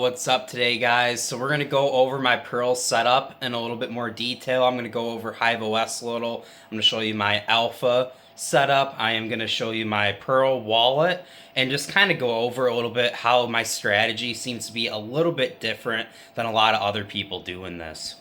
what's up today, guys? So we're going to go over my Pearl setup in a little bit more detail. I'm going to go over High ROI a little. I'm going to show you my Alpha setup. I am going to show you my Pearl wallet and just kind of go over a little bit how my strategy seems to be a little bit different than a lot of other people doing this.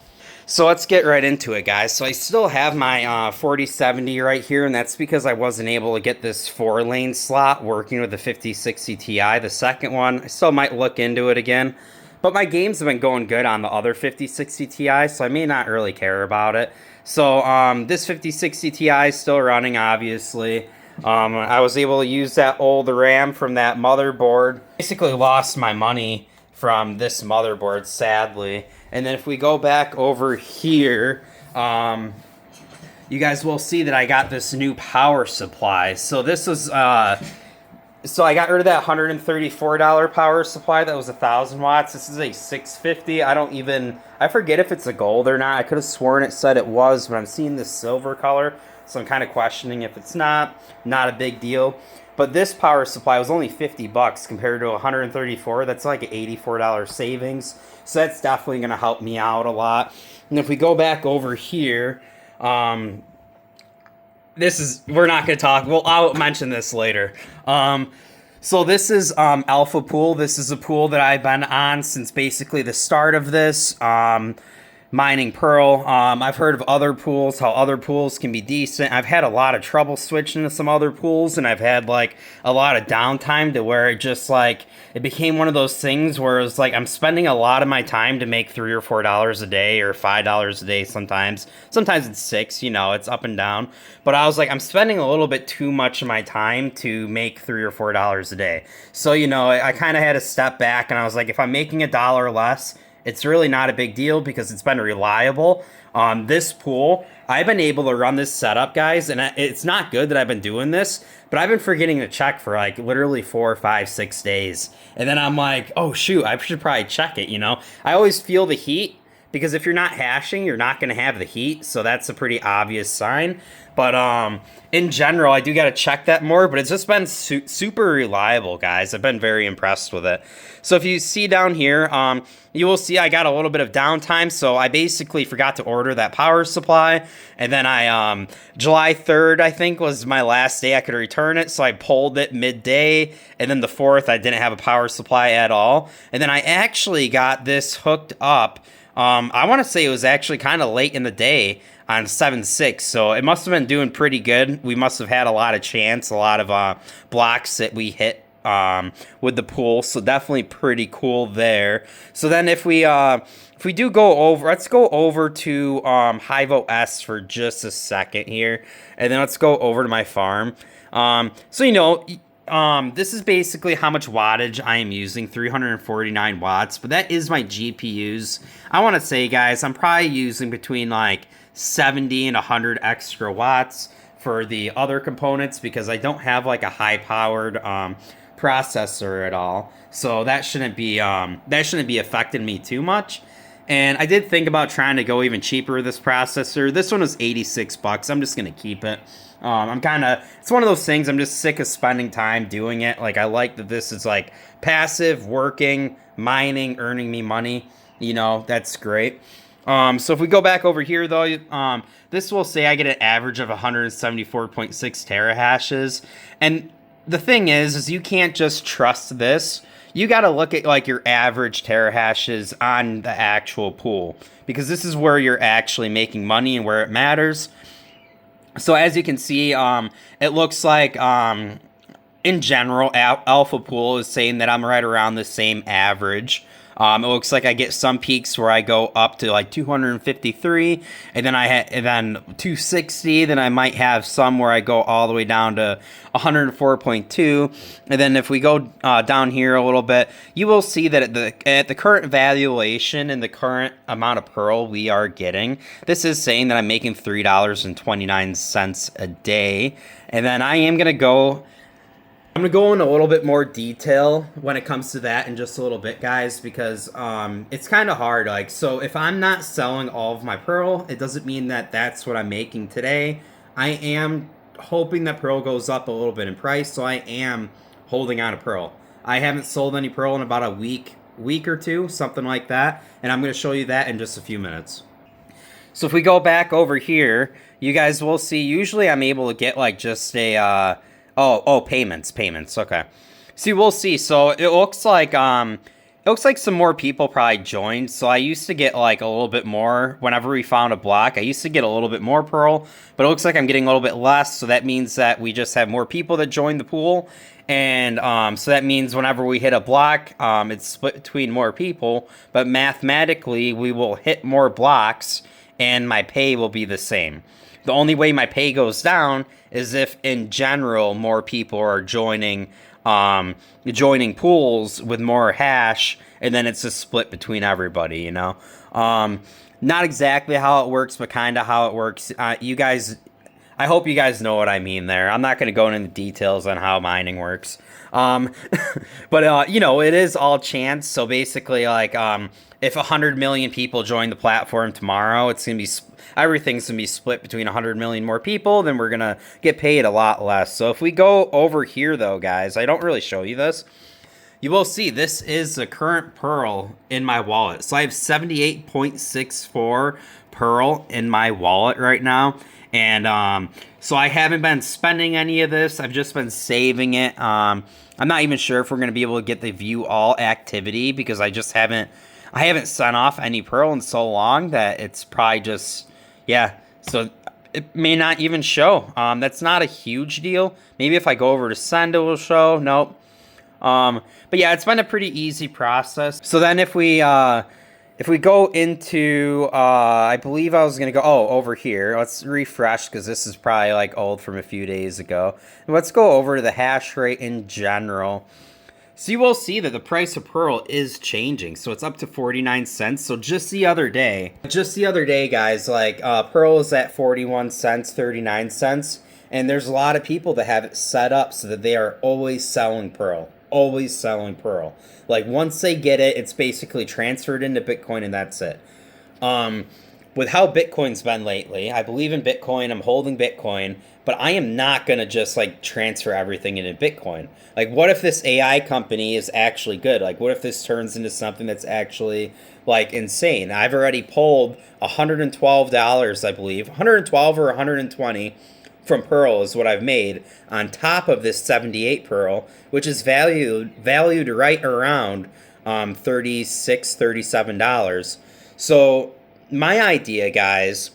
So let's get right into it, guys. So I still have my 4070 right here, and that's because I wasn't able to get this 4-lane slot working with the 5060 Ti. The second one, I still might look into it again. But my games have been going good on the other 5060 Ti, so I may not really care about it. So this 5060 Ti is still running, obviously. I was able to use that old RAM from that motherboard. Basically lost my money from this motherboard, sadly. And then if we go back over here, you guys will see that I got this new power supply. So this was, so I got rid of that $134 power supply that was 1,000 watts. This is a 650. I forget if it's a gold or not. I could have sworn it said it was, but I'm seeing this silver color. So I'm kind of questioning if it's not a big deal. But this power supply was only 50 bucks compared to 134. That's like an $84 savings. So that's definitely going to help me out a lot. And if we go back over here, we're not going to talk. Well, I'll mention this later. So this is Alpha Pool. This is a pool that I've been on since basically the start of this. Mining Pearl. I've heard of other pools, how other pools can be decent. I've had a lot of trouble switching to some other pools, and I've had like a lot of downtime to where it just like it became one of those things where it's like I'm spending a lot of my time to make $3 or $4 a day or $5 a day sometimes. Sometimes it's $6, it's up and down. But I was like, I'm spending a little bit too much of my time to make $3 or $4 a day. So, I kind of had to step back, and I was like, if I'm making $1 less, it's really not a big deal because it's been reliable. This pool, I've been able to run this setup, guys, and it's not good that I've been doing this, but I've been forgetting to check for like literally 4, 5, 6 days. And then I'm like, oh shoot, I should probably check it, I always feel the heat because if you're not hashing, you're not going to have the heat. So that's a pretty obvious sign. But in general, I do got to check that more, but it's just been super reliable, guys. I've been very impressed with it. So if you see down here, you will see I got a little bit of downtime. So I basically forgot to order that power supply. And then July 3rd, I think, was my last day I could return it. So I pulled it midday. And then the 4th, I didn't have a power supply at all. And then I actually got this hooked up. I want to say it was actually kind of late in the day on 7/6, so it must have been doing pretty good. We must have had a lot of chance, a lot of blocks that we hit with the pool, so definitely pretty cool there. So then if we do go over, let's go over to High ROI for just a second here, and then let's go over to my farm. This is basically how much wattage I am using, 349 watts, but that is my GPUs. I want to say, guys, I'm probably using between like 70 and 100 extra watts for the other components because I don't have like a high-powered processor at all. So that shouldn't be affecting me too much. And I did think about trying to go even cheaper with this processor. This one was 86 bucks. I'm just going to keep it. It's one of those things, I'm just sick of spending time doing it. Like, I like that this is like passive, working, mining, earning me money. That's great. So if we go back over here though, this will say I get an average of 174.6 terahashes. And the thing is you can't just trust this. You got to look at like your average terahashes on the actual pool because this is where you're actually making money and where it matters. So as you can see, it looks like in general, Alpha Pool is saying that I'm right around the same average. It looks like I get some peaks where I go up to like 253, and then 260. Then I might have some where I go all the way down to 104.2. And then if we go down here a little bit, you will see that at the current valuation and the current amount of Pearl we are getting, this is saying that I'm making $3.29 a day. And then I'm going to go in a little bit more detail when it comes to that in just a little bit, guys, because it's kind of hard. Like, so if I'm not selling all of my Pearl, it doesn't mean that that's what I'm making today. I am hoping that Pearl goes up a little bit in price, so I am holding on to Pearl. I haven't sold any Pearl in about a week week or two, something like that. And I'm going to show you that in just a few minutes. So if we go back over here, you guys will see, usually I'm able to get like just a, payments. Okay. See, we'll see. So it looks like some more people probably joined. So I used to get like a little bit more whenever we found a block. I used to get a little bit more Pearl, but it looks like I'm getting a little bit less. So that means that we just have more people that join the pool. And so that means whenever we hit a block, it's split between more people. But mathematically, we will hit more blocks and my pay will be the same. The only way my pay goes down is if, in general, more people are joining pools with more hash, and then it's a split between everybody, you know? Not exactly how it works, but kind of how it works. You guys, I hope you guys know what I mean there. I'm not going to go into details on how mining works. But, you know, it is all chance. So basically, like, if 100 million people join the platform tomorrow, it's going to be everything's going to be split between 100 million more people, then we're going to get paid a lot less. So if we go over here, though, guys, I don't really show you this. You will see this is the current Pearl in my wallet. So I have 78.64 Pearl in my wallet right now. And so I haven't been spending any of this. I've just been saving it. I'm not even sure if we're going to be able to get the view all activity because I haven't sent off any Pearl in so long that it's probably just, yeah. So it may not even show. That's not a huge deal. Maybe if I go over to send, it will show. Nope. But yeah, it's been a pretty easy process. So then if we go into, I believe I was going to go, over here. Let's refresh because this is probably like old from a few days ago. And let's go over to the hash rate in general. So you will see that the price of Pearl is changing. So it's up to 49 cents. So just the other day, guys, like Pearl is at 41 cents, 39 cents. And there's a lot of people that have it set up so that they are always selling Pearl. Always selling Pearl. Like once they get it, it's basically transferred into Bitcoin and that's it. With how Bitcoin's been lately, I believe in Bitcoin, I'm holding Bitcoin, but I am not going to just like transfer everything into Bitcoin. Like what if this AI company is actually good? Like what if this turns into something that's actually like insane? I've already pulled $112, I believe, 112 or 120 from Pearl is what I've made on top of this 78 Pearl, which is valued right around $36, $37. So my idea, guys,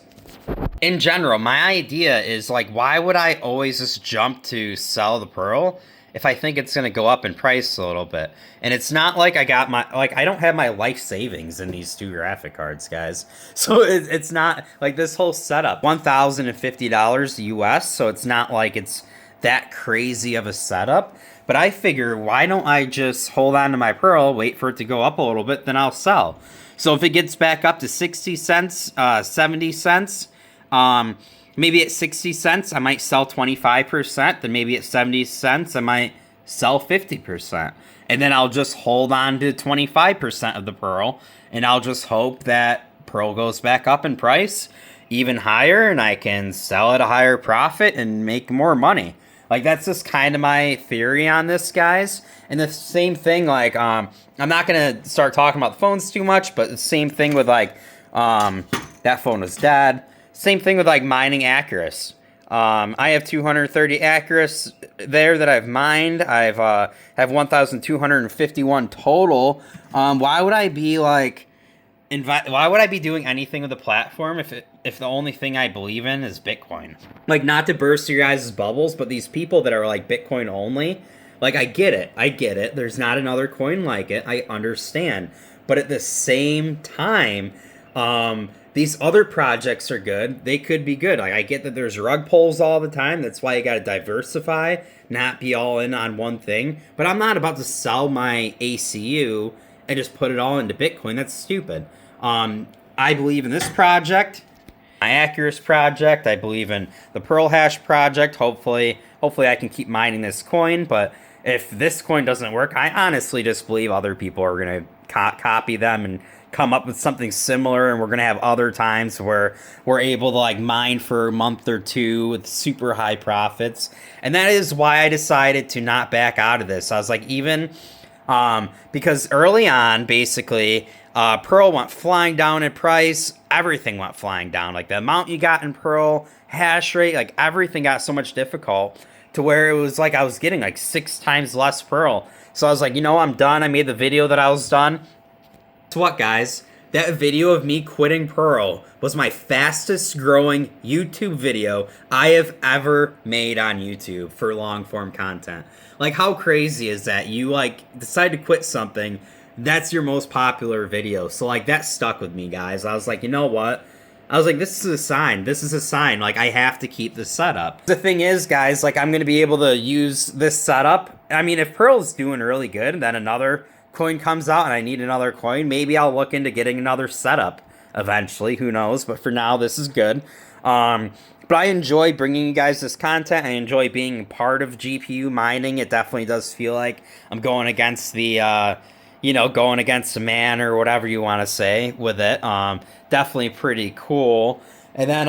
in general, my idea is like, why would I always just jump to sell the Pearl if I think it's going to go up in price a little bit? And it's not like I don't have my life savings in these two graphic cards, guys. So it's not like this whole setup, $1,050 US. So it's not like it's that crazy of a setup. But I figure, why don't I just hold on to my Pearl, wait for it to go up a little bit, then I'll sell. So if it gets back up to 60 cents, 70 cents, maybe at 60 cents, I might sell 25%. Then maybe at 70 cents, I might sell 50%. And then I'll just hold on to 25% of the Pearl. And I'll just hope that Pearl goes back up in price even higher. And I can sell at a higher profit and make more money. Like, that's just kind of my theory on this, guys. And the same thing, like, I'm not going to start talking about the phones too much, but the same thing with, like, that phone was dead. Same thing with, like, mining Acurast. I have 230 Acurast there that I've mined. Have 1,251 total. Why would I be, like, why would I be doing anything with the platform if the only thing I believe in is Bitcoin? Like, not to burst your guys' bubbles, but these people that are like Bitcoin only, like, I get it. There's not another coin like it. I understand. But at the same time, these other projects are good. They could be good. Like, I get that there's rug pulls all the time. That's why you got to diversify, not be all in on one thing. But I'm not about to sell my ACU and just put it all into Bitcoin. That's stupid. I believe in this project, my Acurast project. I believe in the Pearl Hash project. Hopefully I can keep mining this coin. But if this coin doesn't work, I honestly just believe other people are going to copy them and come up with something similar. And we're going to have other times where we're able to like mine for a month or two with super high profits. And that is why I decided to not back out of this. I was like, even Because early on, basically, Pearl went flying down in price. Everything went flying down. Like the amount you got in Pearl, hash rate, like everything got so much difficult to where it was like I was getting like 6 times less Pearl. So I was like, you know, I'm done. I made the video that I was done. So what, guys? That video of me quitting Pearl was my fastest growing YouTube video I have ever made on YouTube for long form content. Like, how crazy is that? You like decide to quit something, that's your most popular video. So like that stuck with me, guys. I was like, you know what? I was like, this is a sign. This is a sign. Like, I have to keep this setup. The thing is, guys, like, I'm going to be able to use this setup. I mean, if Pearl's doing really good and then another coin comes out and I need another coin, maybe I'll look into getting another setup eventually. Who knows? But for now, this is good. But I enjoy bringing you guys this content. I enjoy being part of GPU mining. It definitely does feel like I'm going against the... going against a man or whatever you want to say with it. Definitely pretty cool. And then,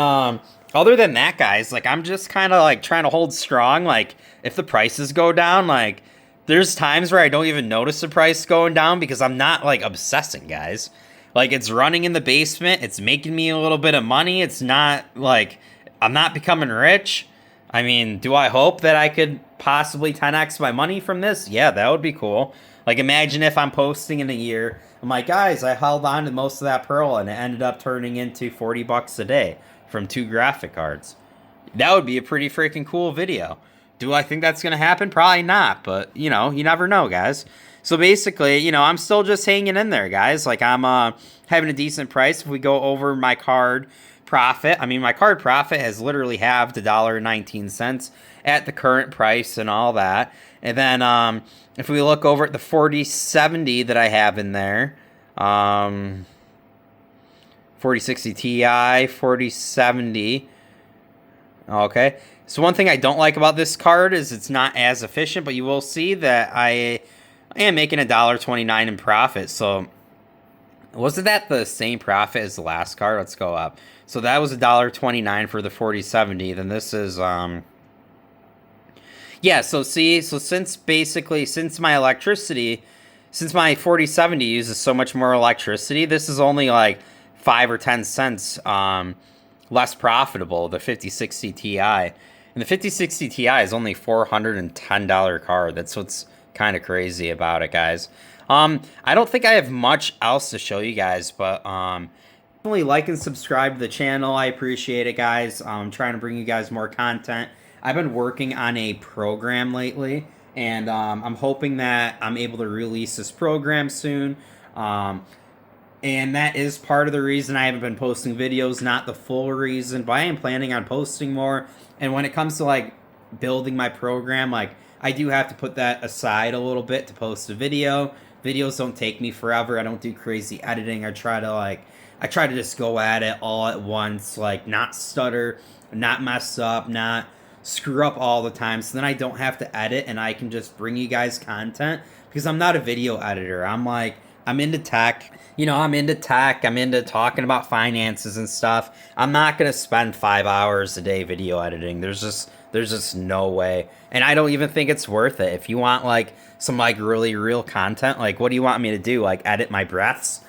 other than that, guys, like, I'm just kind of like trying to hold strong. Like, if the prices go down, like, there's times where I don't even notice the price going down because I'm not like obsessing, guys. Like, it's running in the basement. It's making me a little bit of money. It's not like I'm not becoming rich. I mean, do I hope that I could possibly 10x my money from this? Yeah, that would be cool. Like, imagine if I'm posting in a year, I'm like, guys, I held on to most of that Pearl and it ended up turning into 40 bucks a day from 2 graphic cards. That would be a pretty freaking cool video. Do I think that's going to happen? Probably not, but, you know, you never know, guys. So basically, you know, I'm still just hanging in there, guys. Like, I'm having a decent price. If we go over my card profit, I mean, my card profit has literally halved to $1.19 at the current price and all that. And then if we look over at the 4070 that I have in there, 4060 Ti, 4070. Okay. So one thing I don't like about this card is it's not as efficient, but you will see that I am making $1.29 in profit. So wasn't that the same profit as the last card? Let's go up. So that was $1.29 for the 4070. Then this is yeah, so see, so since my 4070 uses so much more electricity, this is only like 5 or 10 cents less profitable, the 5060 Ti. And the 5060 Ti is only $410 card. That's what's kind of crazy about it, guys. I don't think I have much else to show you guys, but definitely like and subscribe to the channel. I appreciate it, guys. I'm trying to bring you guys more content. I've been working on a program lately, and I'm hoping that I'm able to release this program soon. And that is part of the reason I haven't been posting videos, not the full reason, but I am planning on posting more. And when it comes to like building my program, like I do have to put that aside a little bit to post a video. Videos don't take me forever. I don't do crazy editing. I try to just go at it all at once, like not stutter, not mess up, not screw up all the time, so then I don't have to edit and I can just bring you guys content, because I'm not a video editor. I'm into tech. You know, I'm into tech. I'm into talking about finances and stuff. I'm not going to spend 5 hours a day video editing. There's just no way. And I don't even think it's worth it. If you want like some like really real content, like what do you want me to do? Like edit my breaths?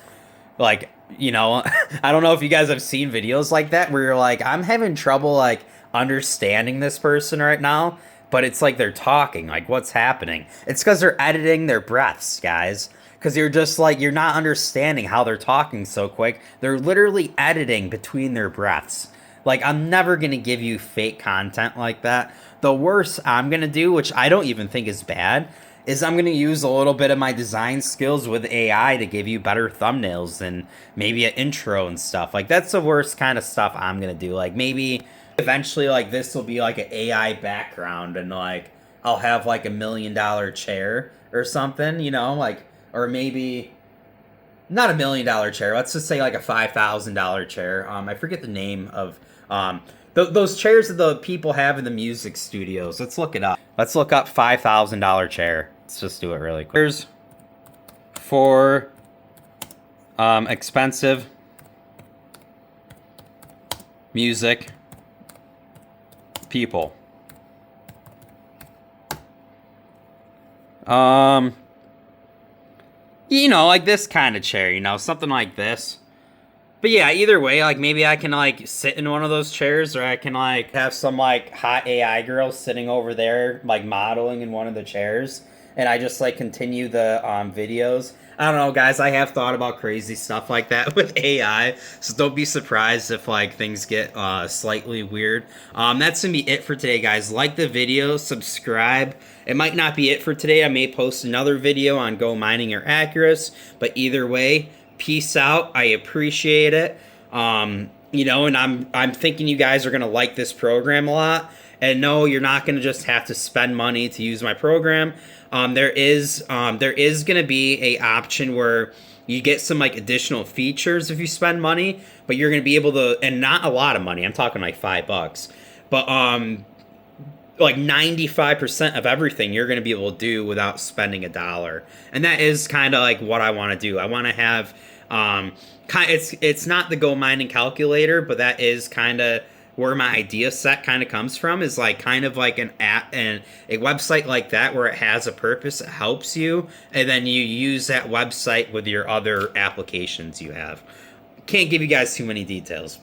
Like, you know, I don't know if you guys have seen videos like that where you're like, I'm having trouble like understanding this person right now, but it's like they're talking, like what's happening? It's because they're editing their breaths, guys, because you're just like, you're not understanding how they're talking so quick. They're literally editing between their breaths. Like, I'm never gonna give you fake content like that. The worst I'm gonna do, which I don't even think is bad, is I'm gonna use a little bit of my design skills with AI to give you better thumbnails and maybe an intro and stuff. Like, that's the worst kind of stuff I'm gonna do. Like, maybe eventually like this will be like an AI background and like I'll have like $1 million chair or something, you know, like, or maybe not $1 million chair. Let's just say like a $5,000 chair. I forget the name of those chairs that the people have in the music studios. Let's look it up. Let's look up $5,000 chair. Let's just do it really quick. Here's for expensive music people. You know, like this kind of chair, you know, something like this. But yeah, either way, like maybe I can like sit in one of those chairs, or I can like have some like hot AI girl sitting over there like modeling in one of the chairs, and I just like continue the videos. I don't know, guys. I have thought about crazy stuff like that with AI, so don't be surprised if like things get slightly weird. That's gonna be it for today, guys. Like the video, subscribe. It might not be it for today. I may post another video on GoMining or Acurast, but either way, peace out. I appreciate it. You know, and I'm thinking you guys are gonna like this program a lot. And no, you're not gonna just have to spend money to use my program. There is gonna be a option where you get some like additional features if you spend money, but you're gonna be able to, and not a lot of money. I'm talking like $5, but like 95% of everything you're going to be able to do without spending $1. And that is kind of like what I want to do. I want to have it's not the GoMining calculator, but that is kind of where my idea set kind of comes from, is like kind of like an app and a website like that where it has a purpose, it helps you, and then you use that website with your other applications you have. Can't give you guys too many details.